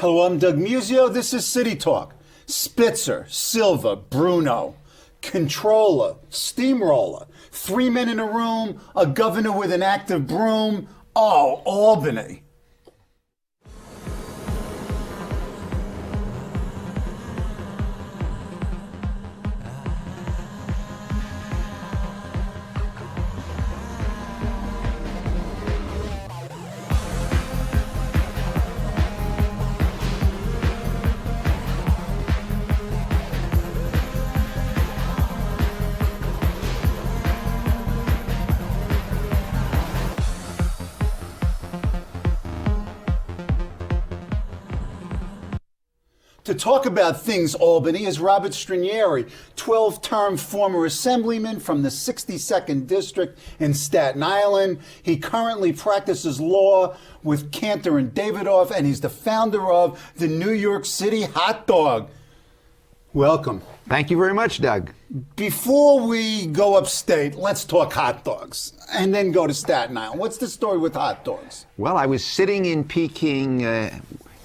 Hello, I'm Doug Musio. This is City Talk. Spitzer, Silva, Bruno, controller, steamroller, 3 men in a room, a governor with an active broom. Oh, Albany. To talk about things Albany is Robert Stranieri, 12-term former assemblyman from the 62nd District in Staten Island. He currently practices law with Cantor and Davidoff, and he's the founder of the New York City Hot Dog. Welcome. Thank you very much, Doug. Before we go upstate, let's talk hot dogs and then go to Staten Island. What's the story with hot dogs? Well, I was sitting in Peking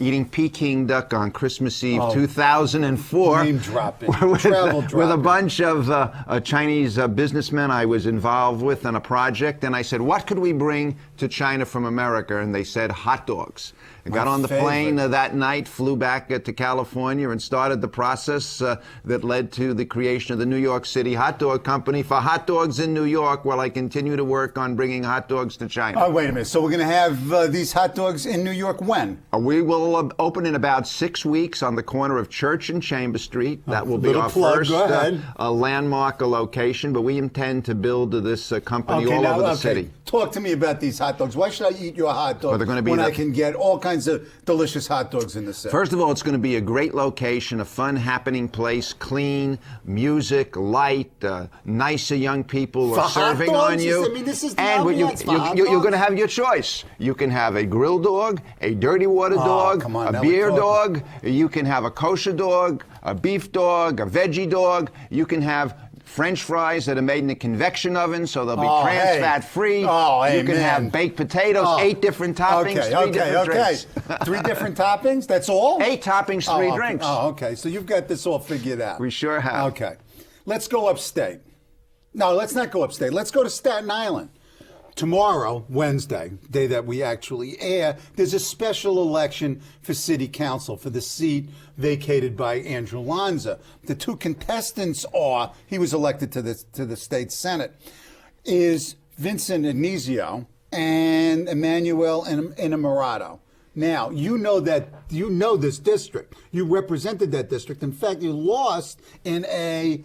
eating Peking duck on Christmas Eve 2004 Name dropping. with Travel a bunch of Chinese businessmen I was involved with on a project, and I said, what could we bring to China from America? And they said hot dogs. I got on the plane that night, flew back to California, and started the process that led to the creation of the New York City Hot Dog Company for hot dogs in New York, while I continue to work on bringing hot dogs to China. Oh, wait a minute. So we're going to have these hot dogs in New York when? We will open in about 6 weeks on the corner of Church and Chamber Street. That will be Little our plug. first Go ahead. landmark location, but we intend to build this company all over the city. Talk to me about these hot dogs. Why should I eat your hot dog Well, they're gonna be when the- I can get all kinds of delicious hot dogs in the city? First of all, it's going to be a great location, a fun, happening place, clean, music, light, nicer young people For are hot serving dogs? on you. I mean, this is the and ambiance for hot you're dogs? going to have your choice. You can have a grill dog, a dirty water dog, come on, a now beer we're talking. dog. You can have a kosher dog, a beef dog, a veggie dog. You can have French fries that are made in a convection oven, so they'll be trans fat free. Oh, you can amen. have baked potatoes, 8 different toppings, 3 different drinks. 3 different toppings? That's all? 8 toppings, 3 drinks. Oh, okay. So you've got this all figured out. We sure have. Okay. Let's go upstate. No, let's not go upstate. Let's go to Staten Island. Tomorrow, Wednesday, day that we actually air, there's a special election for city council for the seat vacated by Andrew Lanza. The 2 contestants are, he was elected to the state senate, is Vincent Agnizio and Emmanuel Innamorato. Now, you know this district. You represented that district. In fact, you lost in a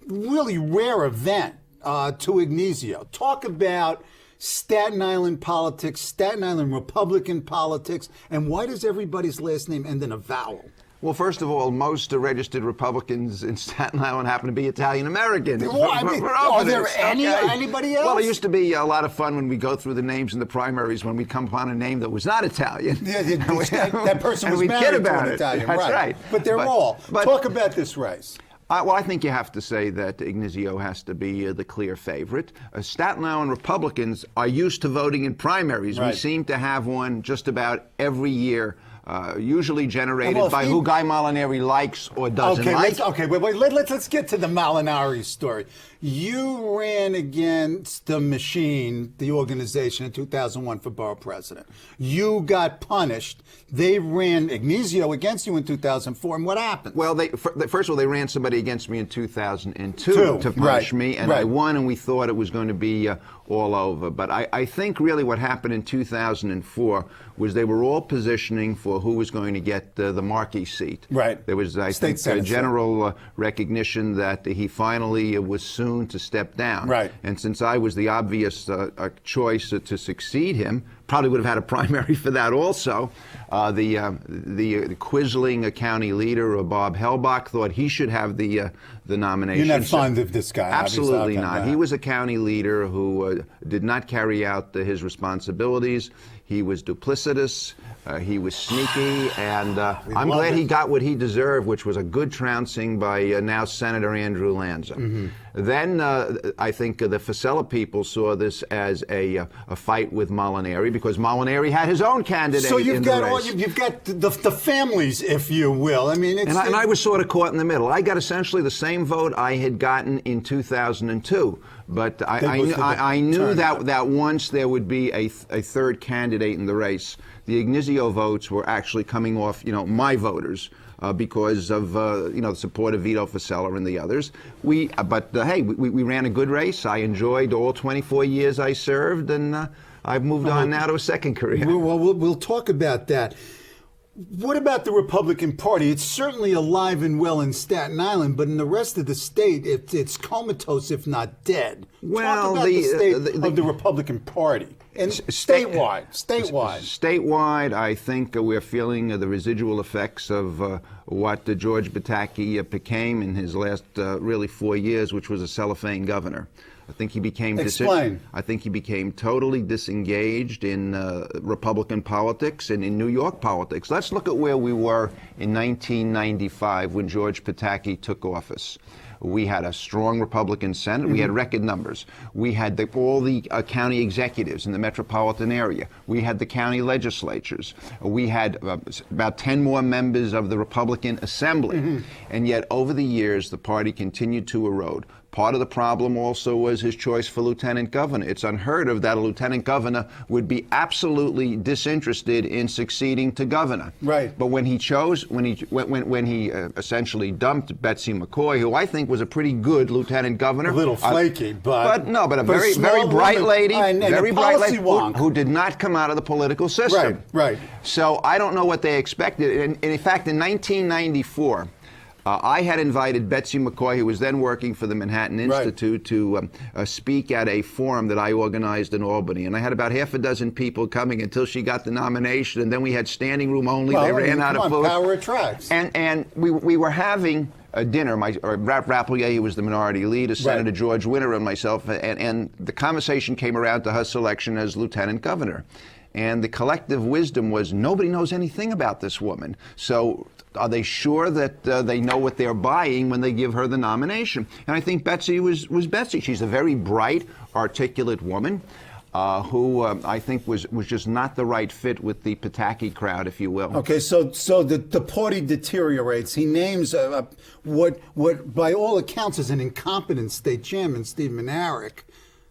really rare event to Agnizio. Talk about Staten Island politics, Staten Island Republican politics, and why does everybody's last name end in a vowel? Well, first of all, most registered Republicans in Staten Island happen to be Italian American. Well, I mean, are there anybody else? Well, it used to be a lot of fun when we go through the names in the primaries when we'd come upon a name that was not Italian. Yeah, that person was we'd married kid to about an it. Italian, That's right. But they're all. But Talk about this race. Well, I think you have to say that Agnizio has to be the clear favorite. Staten Island Republicans are used to voting in primaries. Right. We seem to have one just about every year, usually generated by who Guy Molinari likes or doesn't like. Let's get to the Molinari story. You ran against the machine, the organization, in 2001 for borough president. You got punished. They ran Agnizio against you in 2004, and what happened? Well, first of all, they ran somebody against me in 2002 to punish me, and I won, and we thought it was going to be all over. But I think really what happened in 2004 was they were all positioning for who was going to get the marquee seat. Right. There was, I think, a general recognition that he finally was soon to step down. Right. And since I was the obvious choice to succeed him, probably would have had a primary for that also. The Quisling county leader, Bob Helbach, thought he should have the nomination. You're not fond of this guy. Absolutely not. He was a county leader who did not carry out his responsibilities. He was duplicitous. He was sneaky, and I'm glad he got what he deserved, which was a good trouncing by now Senator Andrew Lanza. Mm-hmm. Then I think the Facela people saw this as a fight with Molinari, because Molinari had his own candidate. So you've in got the all race. you've got the families, if you will. I mean, it's, And I was sort of caught in the middle. I got essentially the same vote I had gotten in 2002. But I knew that once there would be a third candidate in the race, the Ignizio votes were actually coming off, my voters. Because of the support of Vito Fossella and the others, we ran a good race. I enjoyed all 24 years I served, and I've moved on now to a second career. Well, we'll talk about that. What about the Republican Party? It's certainly alive and well in Staten Island, but in the rest of the state, it's comatose, if not dead. Well, talk about the state of the Republican Party. And statewide. Statewide, I think we're feeling the residual effects of what George Pataki became in his last really 4 years, which was a cellophane governor. I think he became Explain. I think he became totally disengaged in Republican politics and in New York politics. Let's look at where we were in 1995 when George Pataki took office. We had a strong Republican Senate. Mm-hmm. We had record numbers. We had all the county executives in the metropolitan area. We had the county legislatures. We had about 10 more members of the Republican Assembly. Mm-hmm. And yet, over the years, the party continued to erode. Part of the problem also was his choice for lieutenant governor. It's unheard of that a lieutenant governor would be absolutely disinterested in succeeding to governor. Right. But when he essentially dumped Betsy McCoy, who I think was a pretty good lieutenant governor, a little flaky, but a very bright lady, very bright lady who did not come out of the political system. Right. So I don't know what they expected. And in fact, in 1994. I had invited Betsy McCoy, who was then working for the Manhattan Institute, to speak at a forum that I organized in Albany. And I had about half a dozen people coming until she got the nomination, and then we had standing room only. They ran out of food. Power attracts. And we were having a dinner. Rap Rapelier, who was the minority leader, Senator George Winter, and myself, and the conversation came around to her selection as lieutenant governor. And the collective wisdom was, nobody knows anything about this woman. So are they sure that they know what they're buying when they give her the nomination? And I think Betsy was Betsy. She's a very bright, articulate woman who I think was just not the right fit with the Pataki crowd, if you will. Okay, so the party deteriorates. He names what by all accounts is an incompetent state chairman, Steve Minaric.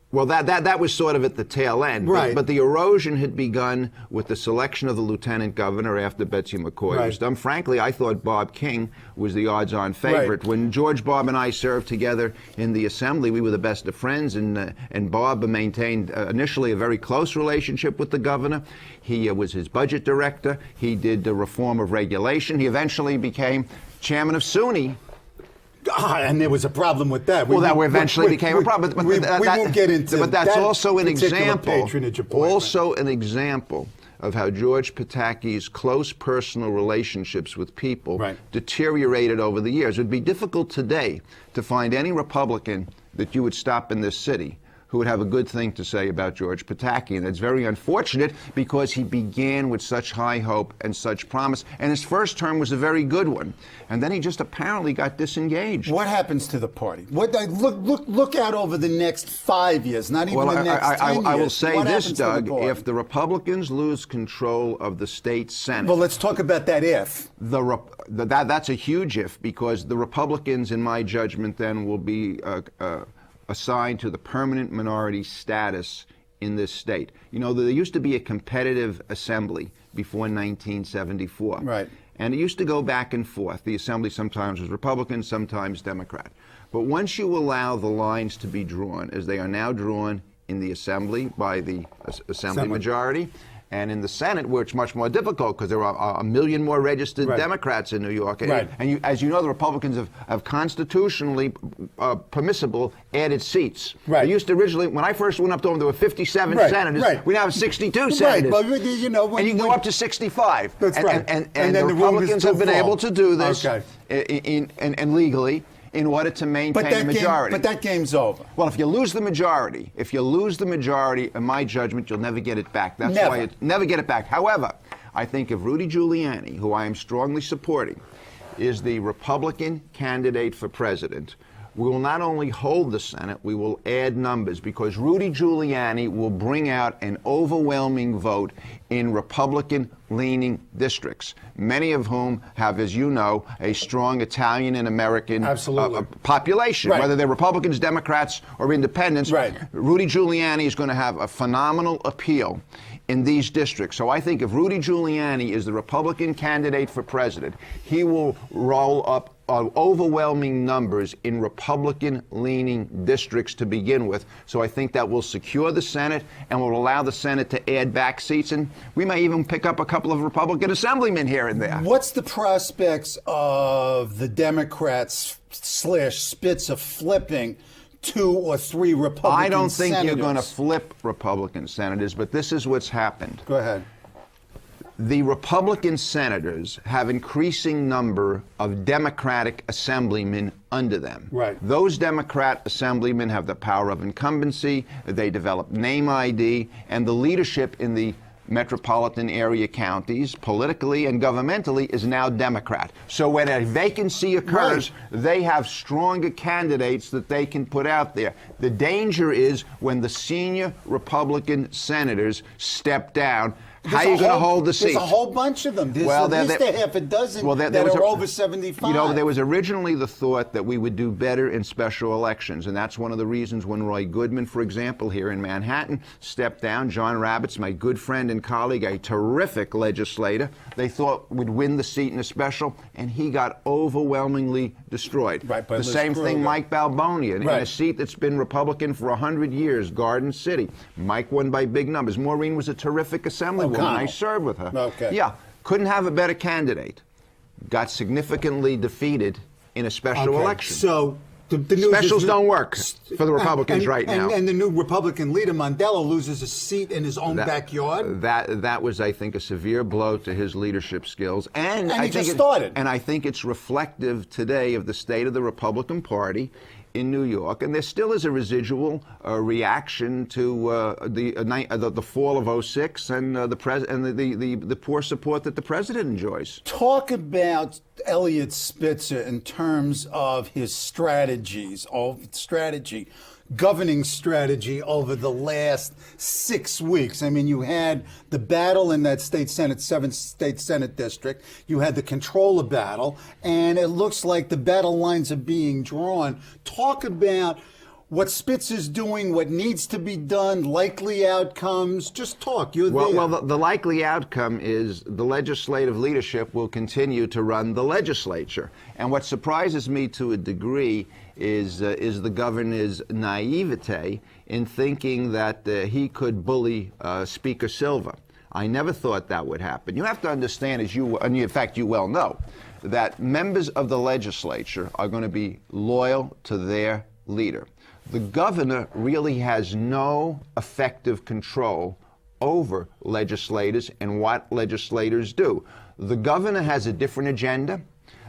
Well, that was sort of at the tail end. Right. But the erosion had begun with the selection of the lieutenant governor after Betsy McCoy was done. Frankly, I thought Bob King was the odds-on favorite. Right. When George, Bob, and I served together in the Assembly, we were the best of friends, and Bob maintained initially a very close relationship with the governor. He was his budget director. He did the reform of regulation. He eventually became chairman of SUNY. And there was a problem with that. Well, that eventually became a problem. But we won't get into but that's that also an example. Patronage appointment. Also an example of how George Pataki's close personal relationships with people deteriorated over the years. It would be difficult today to find any Republican that you would stop in this city who would have a good thing to say about George Pataki. And it's very unfortunate because he began with such high hope and such promise. And his first term was a very good one. And then he just apparently got disengaged. What happens to the party? Look out over the next 5 years, not even the next 10 years. I will say this, Doug, if the Republicans lose control of the state Senate. Well, let's talk about that if. That's a huge if, because the Republicans, in my judgment, then will be assigned to the permanent minority status in this state. You know, there used to be a competitive assembly before 1974. Right. And it used to go back and forth. The assembly sometimes was Republican, sometimes Democrat. But once you allow the lines to be drawn, as they are now drawn in the assembly by the assembly majority, and in the Senate, where it's much more difficult because there are a million more registered Democrats in New York. And as you know, the Republicans have constitutionally permissible added seats. Right. They used to originally, when I first went up to them, there were 57 senators. We now have 62 senators. But, you know, and you can go up to 65. That's right. And the Republicans have been able to do this and legally in order to maintain the majority. But that game's over. Well, if you lose the majority, in my judgment, you'll never get it back. That's why it's never get it back. However, I think if Rudy Giuliani, who I am strongly supporting, is the Republican candidate for president, we will not only hold the Senate, we will add numbers, because Rudy Giuliani will bring out an overwhelming vote in Republican-leaning districts, many of whom have, as you know, a strong Italian and American population, Right. whether they're Republicans, Democrats, or independents. Right. Rudy Giuliani is going to have a phenomenal appeal in these districts. So I think if Rudy Giuliani is the Republican candidate for president, he will roll up overwhelming numbers in Republican-leaning districts to begin with. So I think that will secure the Senate and will allow the Senate to add back seats, and we may even pick up a couple of Republican assemblymen here and there. What's the prospects of the Democrats / Spitzer flipping 2 or 3 Republican I don't think senators? you're going to flip Republican senators, but this is what's happened. Go ahead. The Republican senators have increasing number of Democratic assemblymen under them. Right. Those Democrat assemblymen have the power of incumbency, they develop name ID, and the leadership in the metropolitan area counties, politically and governmentally, is now Democrat. So when a vacancy occurs, they have stronger candidates that they can put out there. The danger is when the senior Republican senators step down. How are you going to hold the seat? There's a whole bunch of them. There's at least a half a dozen that are over 75. You know, there was originally the thought that we would do better in special elections, and that's one of the reasons when Roy Goodman, for example, here in Manhattan, stepped down. John Rabbits, my good friend and colleague, a terrific legislator, they thought would win the seat in a special, and he got overwhelmingly destroyed. Right, by the Liz same Kruger. thing, Mike Balboni, in Right. a seat that's been Republican for 100 years, Garden City. Mike won by big numbers. Maureen was a terrific assemblywoman. I served with her. Okay. Yeah, couldn't have a better candidate. Got significantly defeated in a special election. So the news Specials is don't work for the Republicans right now. And the new Republican leader, Mandela, loses a seat in his own backyard. That was, I think, a severe blow to his leadership skills. And he I just think started. And I think it's reflective today of the state of the Republican Party in New York, and there still is a residual reaction to the fall of '06 and the poor support that the president enjoys. Talk about Eliot Spitzer in terms of his governing strategy over the last 6 weeks. I mean, you had the battle in that state Senate, 7th state Senate district. You had the controller battle, and it looks like the battle lines are being drawn. Talk about what Spitzer's doing, what needs to be done, likely outcomes. Just talk. You're there. Well, the likely outcome is the legislative leadership will continue to run the legislature. And what surprises me to a degree is the governor's naivete in thinking that he could bully Speaker Silva. I never thought that would happen. You have to understand, in fact, you well know, that members of the legislature are going to be loyal to their leader. The governor really has no effective control over legislators and what legislators do. The governor has a different agenda.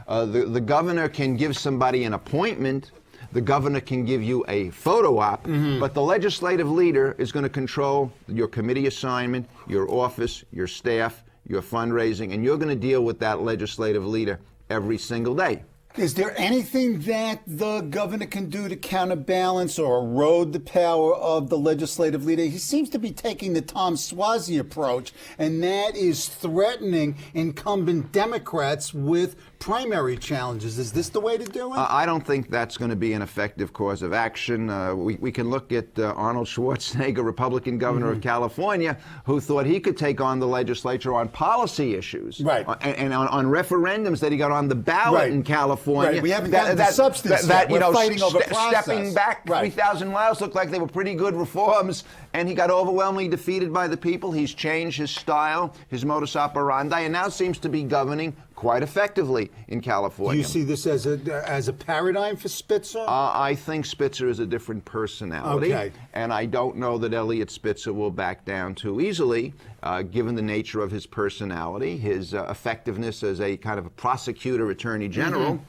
The governor can give somebody an appointment. The governor can give you a photo op, but the legislative leader is going to control your committee assignment, your office, your staff, your fundraising, and you're going to deal with that legislative leader every single day. Is there anything that the governor can do to counterbalance or erode the power of the legislative leader? He seems to be taking the Tom Suozzi approach, and that is threatening incumbent Democrats with primary challenges. Is this the way to do it? I don't think that's going to be an effective course of action. We can look at Arnold Schwarzenegger, Republican governor of California, who thought he could take on the legislature on policy issues. Right. And on referendums that he got on the ballot in California. Right. We haven't gotten the substance yet. We're fighting over process. Stepping back 3,000 miles looked like they were pretty good reforms, and he got overwhelmingly defeated by the people. He's changed his style, his modus operandi, and now seems to be governing quite effectively in California. Do you see this as a paradigm for Spitzer? I think Spitzer is a different personality, and I don't know that Eliot Spitzer will back down too easily, given the nature of his personality, his effectiveness as a kind of a prosecutor, attorney general,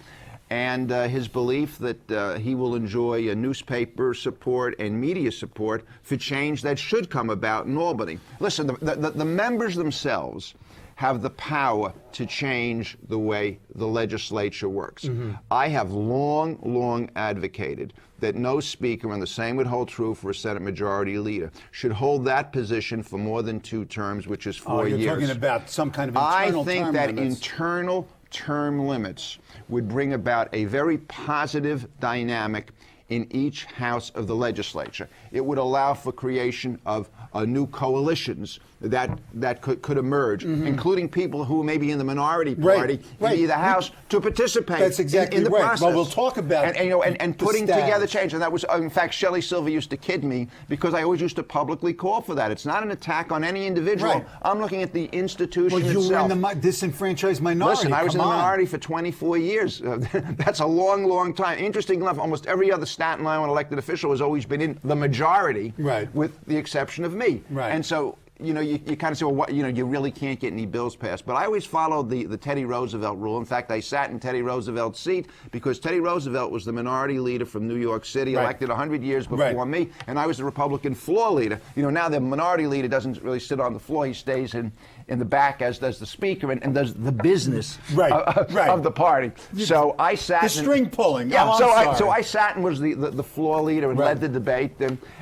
and his belief that he will enjoy a newspaper support and media support for change that should come about in Albany. Listen, the members themselves have the power to change the way the legislature works. I have long advocated that no speaker, and the same would hold true for a Senate Majority Leader, should hold that position for more than 2 terms, which is 4 years. You're talking about some kind of internal I think term that limits. internal term limits would bring about a very positive dynamic in each house of the legislature. It would allow for creation of new coalitions that could emerge, including people who may be in the minority party in either house to participate That's exactly in the right. process. Well, we'll talk about and the putting status. together change. And that was, in fact, Shelley Silver used to kid me because I always used to publicly call for that. It's not an attack on any individual. Right. I'm looking at the institution Well, you itself. were in the disenfranchised minority. Listen, I was in Come the on. minority for 24 years. That's a long time. Interesting enough, almost every other Staten Island elected official has always been in the majority, Right. with the exception of me. Right. And so, you kind of say, well, what, you really can't get any bills passed. But I always followed the Teddy Roosevelt rule. In fact, I sat in Teddy Roosevelt's seat because Teddy Roosevelt was the minority leader from New York City, Right. elected 100 years before Right. me, and I was the Republican floor leader. Now the minority leader doesn't really sit on the floor. He stays in the back, as does the speaker, and does the business Right. of the party. So I sat. The string pulling. Yeah. Oh, I'm so sorry. I sat and was the floor leader and Right. led the debate,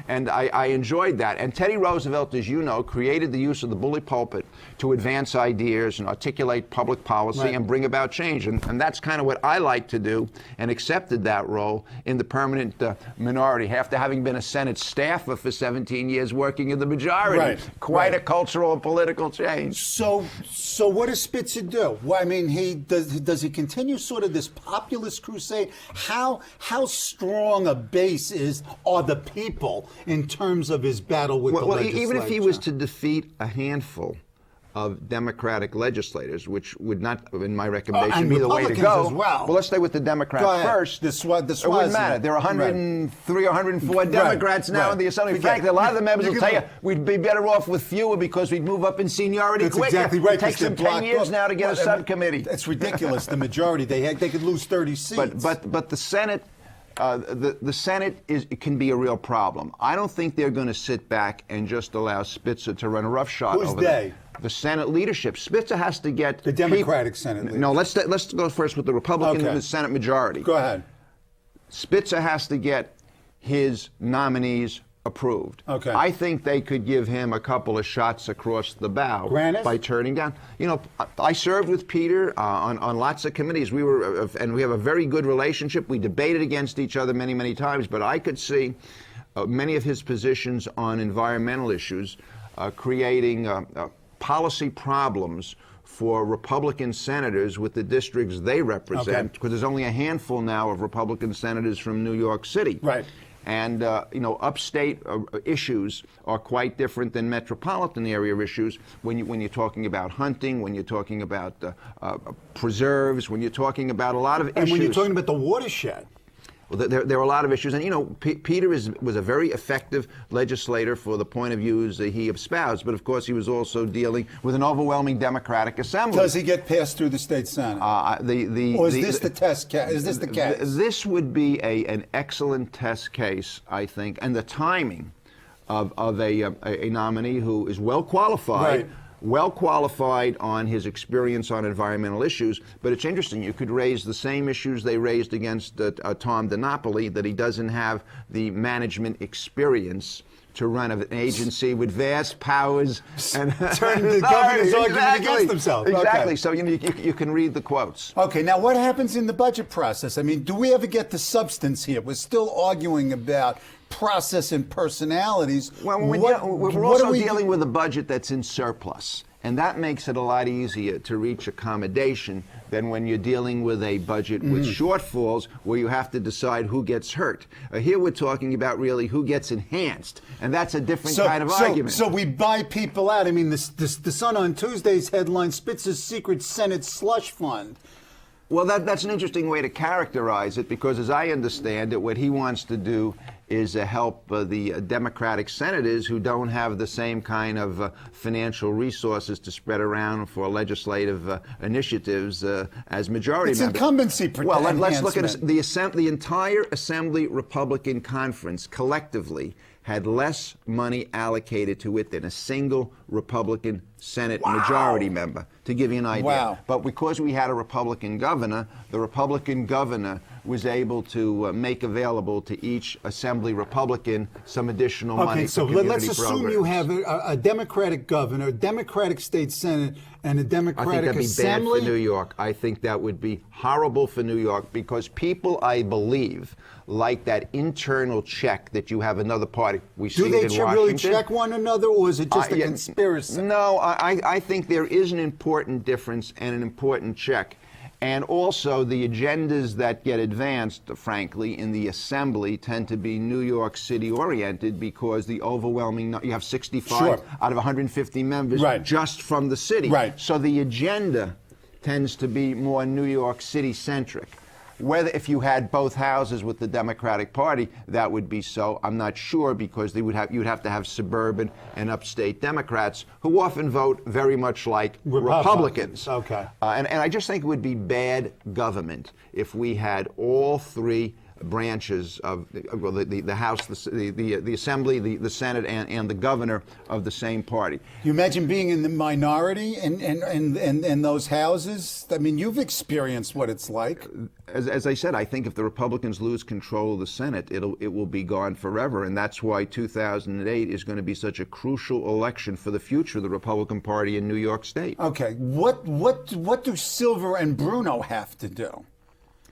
and I enjoyed that. And Teddy Roosevelt, as you know, created the use of the bully pulpit to advance ideas and articulate public policy Right. and bring about change. And that's kind of what I like to do, and accepted that role in the permanent minority, after having been a Senate staffer for 17 years working in the majority. Right. Quite Right. a cultural and political change. So what does Spitzer do? Well, I mean, does he continue sort of this populist crusade? How strong a base are the people in terms of his battle with the legislature? Even if he was to defeat a handful of Democratic legislators, which would not, in my recommendation, and be the way to Republicans go. as well. Let's stay with the Democrats Go ahead. first. The It wouldn't matter. Swaziland. There are 103 or 104 Democrats now right. in the Assembly. In Forget fact, it. a lot of the members You will can tell you look. we'd be better off with fewer because we'd move up in seniority That's quicker. exactly right. It takes 'cause they're them 10 blocked years off. now to get a Well, subcommittee. It's ridiculous. The majority, they could lose 30 seats. But the Senate, the Senate can be a real problem. I don't think they're going to sit back and just allow Spitzer to run roughshod Who's over they? The Senate leadership. Spitzer has to get The Democratic Senate leadership. No, let's go first with the Republican Okay. and the Senate majority. Go ahead. Spitzer has to get his nominees approved. Okay. I think they could give him a couple of shots across the bow Grannis? by turning down. I served with Peter on lots of committees. We were, and we have a very good relationship. We debated against each other many times, but I could see many of his positions on environmental issues creating policy problems for Republican senators with the districts they represent, because there's only a handful now of Republican senators from New York City. Right. And, upstate issues are quite different than metropolitan area issues when you're talking about hunting, when you're talking about preserves, when you're talking about a lot of issues. And when you're talking about the watershed. Well, there are a lot of issues, and Peter was a very effective legislator for the point of views that he espoused, but of course he was also dealing with an overwhelming Democratic assembly. Does he get passed through the state Senate? Or is this the test case? Is this the case? This would be an excellent test case, I think, and the timing of a nominee who is well qualified. Right. Well qualified on his experience on environmental issues, but it's interesting. You could raise the same issues they raised against Tom DiNapoli, that he doesn't have the management experience to run an agency with vast powers and Turn the governor's argument against themselves. Exactly. Okay. So you can read the quotes. Okay, now what happens in the budget process? I mean, do we ever get the substance here? We're still arguing about process and personalities. Well, we're What also do we dealing with a budget that's in surplus, and that makes it a lot easier to reach accommodation than when you're dealing with a budget with shortfalls where you have to decide who gets hurt. Here we're talking about really who gets enhanced, and that's a different kind of argument. So we buy people out. I mean, the Sun on Tuesday's headline, Spitzer's secret Senate slush fund. Well, that's an interesting way to characterize it, because as I understand it, what he wants to do is help the Democratic senators who don't have the same kind of financial resources to spread around for legislative initiatives as majority It's members. incumbency Well, let's look at enhancement. the entire Assembly Republican Conference collectively had less money allocated to it than a single Republican Senate majority member, to give you an idea. Wow. But because we had a Republican governor, the Republican governor was able to make available to each Assembly Republican some additional money for community let's assume you have a Democratic governor, a Democratic state senate, and a I think Democratic that'd be assembly. bad for New York. I think that would be horrible for New York because people, I believe, like that internal check that you have another party. We see Do they it in really Washington. check one another, or is it just a Yeah, conspiracy? No, I think there is an important difference and an important check. And also, the agendas that get advanced, frankly, in the assembly tend to be New York City oriented because the overwhelming, you have 65 Sure. out of 150 members Right. just from the city. Right. So the agenda tends to be more New York City centric. Whether if you had both houses with the Democratic Party, that would be so. I'm not sure because you'd have to have suburban and upstate Democrats who often vote very much like Republicans. Okay. And I just think it would be bad government if we had all three branches of the House, the Assembly, the Senate, and the governor of the same party. You imagine being in the minority in those houses? I mean, you've experienced what it's like. As I said, I think if the Republicans lose control of the Senate, it will be gone forever, and that's why 2008 is going to be such a crucial election for the future of the Republican Party in New York State. Okay, what do Silver and Bruno have to do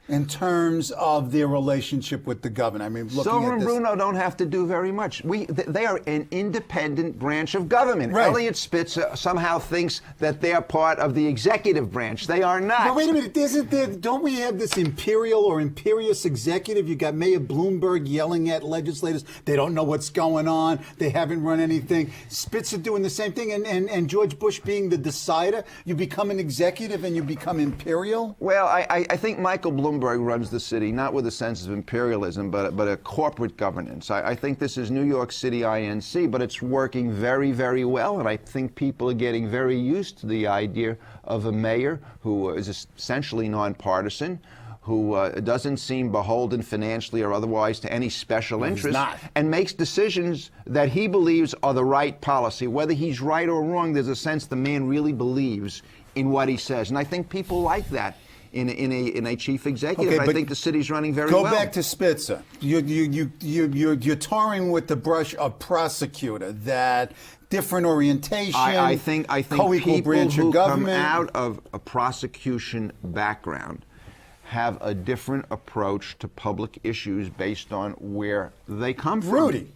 in terms of their relationship with the governor? I mean, looking Silver at and this, Bruno don't have to do very much. They are an independent branch of government. Right. Elliot Spitzer somehow thinks that they're part of the executive branch. They are not. But wait a minute, don't we have this imperial or imperious executive? You got Mayor Bloomberg yelling at legislators. They don't know what's going on. They haven't run anything. Spitzer doing the same thing, and George Bush being the decider. You become an executive and you become imperial? Well, I think Michael Bloomberg runs the city, not with a sense of imperialism, but a corporate governance. I think this is New York City INC, but it's working very, very well, and I think people are getting very used to the idea of a mayor who is essentially nonpartisan, who doesn't seem beholden financially or otherwise to any special interest, and makes decisions that he believes are the right policy. Whether he's right or wrong, there's a sense the man really believes in what he says, and I think people like that in a chief executive. Okay, I think the city's running very well. well. Go back to Spitzer. You're tarring with the brush of prosecutor, that different orientation. I think co-equal people branch who of government. come out of a prosecution background have a different approach to public issues based on where they come from. Rudy.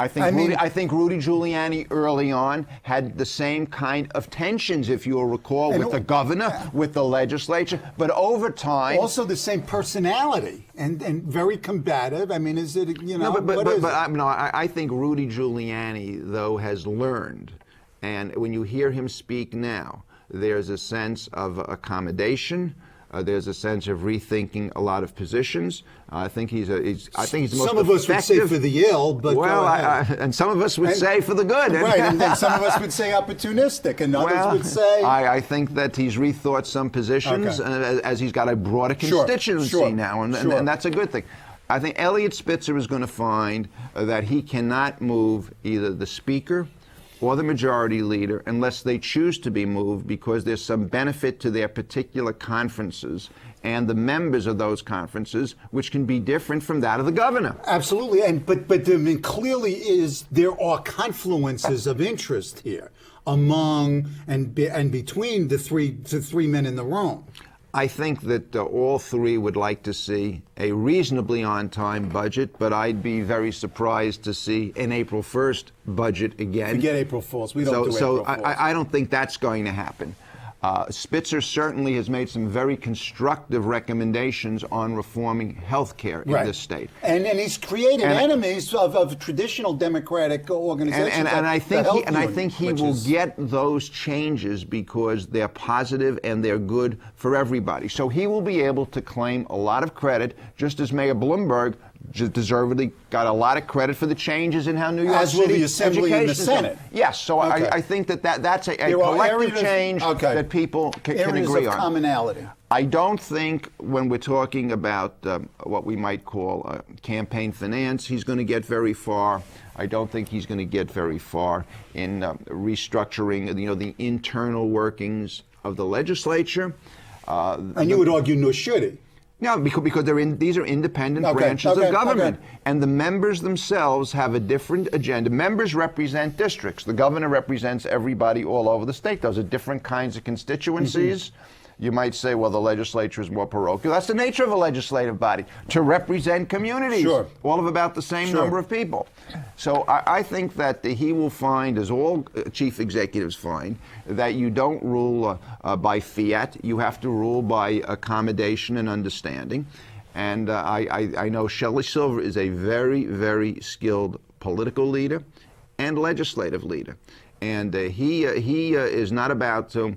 I think Rudy Giuliani early on had the same kind of tensions, if you'll recall, with the governor, with the legislature, but over time... Also the same personality and very combative. I mean, is it, you know, I think Rudy Giuliani, though, has learned, and when you hear him speak now, there's a sense of accommodation. There's a sense of rethinking a lot of positions. I think he's the most Some of us would say for the ill, but and some of us would say for the good. Right, and then some of us would say opportunistic, and others would say... I think that he's rethought some positions as he's got a broader constituency now, and that's a good thing. I think Elliot Spitzer is going to find that he cannot move either the speaker or the majority leader unless they choose to be moved because there's some benefit to their particular conferences and the members of those conferences, which can be different from that of the governor. Absolutely, but I mean, clearly there are confluences of interest here among and between the three men in the room. I think that all three would like to see a reasonably on-time budget, but I'd be very surprised to see an April 1st budget again. Forget April Fools. We don't do April Fools. I don't think that's going to happen. Spitzer certainly has made some very constructive recommendations on reforming health care in this state. And he's created enemies of traditional Democratic organizations. And I think he will get those changes because they're positive and they're good for everybody. So he will be able to claim a lot of credit, just as Mayor Bloomberg deservedly got a lot of credit for the changes in how New York As will City the Assembly and the education is done. Senate. Yes, so Okay. I think that's a There are collective areas- change okay. that people can Areas agree of on. commonality. I don't think when we're talking about what we might call campaign finance, he's going to get very far. I don't think he's going to get very far in restructuring, the internal workings of the legislature. And you would argue, nor should he. No, because these are independent Okay, branches okay, of government. okay. And the members themselves have a different agenda. Members represent districts. The governor represents everybody all over the state. Those are different kinds of constituencies. You might say, well, the legislature is more parochial. That's the nature of a legislative body, to represent communities, Sure. all of about the same Sure. number of people. So I think that he will find, as all chief executives find, that you don't rule by fiat. You have to rule by accommodation and understanding. And I know Shelley Silver is a very, very skilled political leader and legislative leader. And he is not about to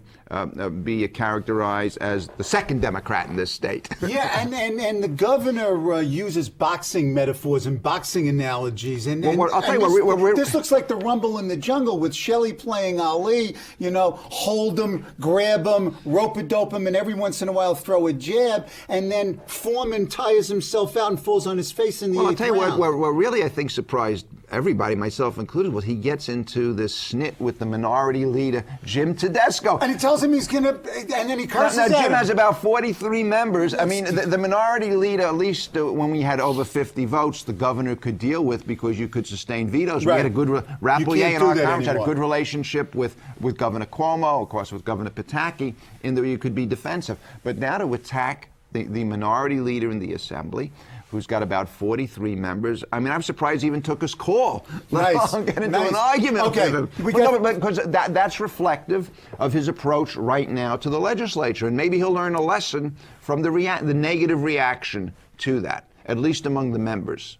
be characterized as the second Democrat in this state. Yeah, and the governor uses boxing metaphors and boxing analogies. And, Well, I'll tell you this, what, this looks like the Rumble in the Jungle with Shelley playing Ali. Hold him, grab him, rope-a-dope him, and every once in a while throw a jab. And then Foreman tires himself out and falls on his face in the Well, I'll eighth tell you round. what really I think surprised everybody, myself included, was he gets into this snit with the minority leader, Jim Tedesco. And he tells him he's going to, and then he curses Now, at Jim him. has about 43 members. I mean, the minority leader, at least when we had over 50 votes, the governor could deal with because you could sustain vetoes. Right. We had a good, You Rapelier can't in do our that Congress had a anymore. good relationship with Governor Cuomo, of course, with Governor Pataki, in that you could be defensive. But now to attack the minority leader in the Assembly, who's got about 43 members. I mean, I'm surprised he even took his call. Nice. Get into Nice. an argument Okay. with him. We But got- because that's reflective of his approach right now to the legislature. And maybe he'll learn a lesson from the negative reaction to that, at least among the members.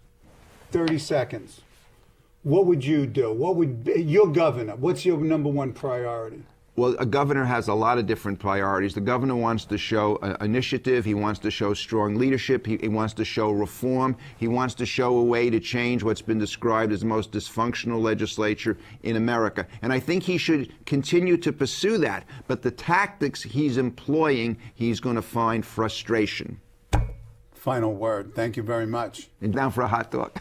30 seconds. What would you do? What would your governor? What's your number one priority? Well, a governor has a lot of different priorities. The governor wants to show initiative. He wants to show strong leadership. He wants to show reform. He wants to show a way to change what's been described as the most dysfunctional legislature in America. And I think he should continue to pursue that. But the tactics he's employing, he's going to find frustration. Final word. Thank you very much. And down for a hot dog.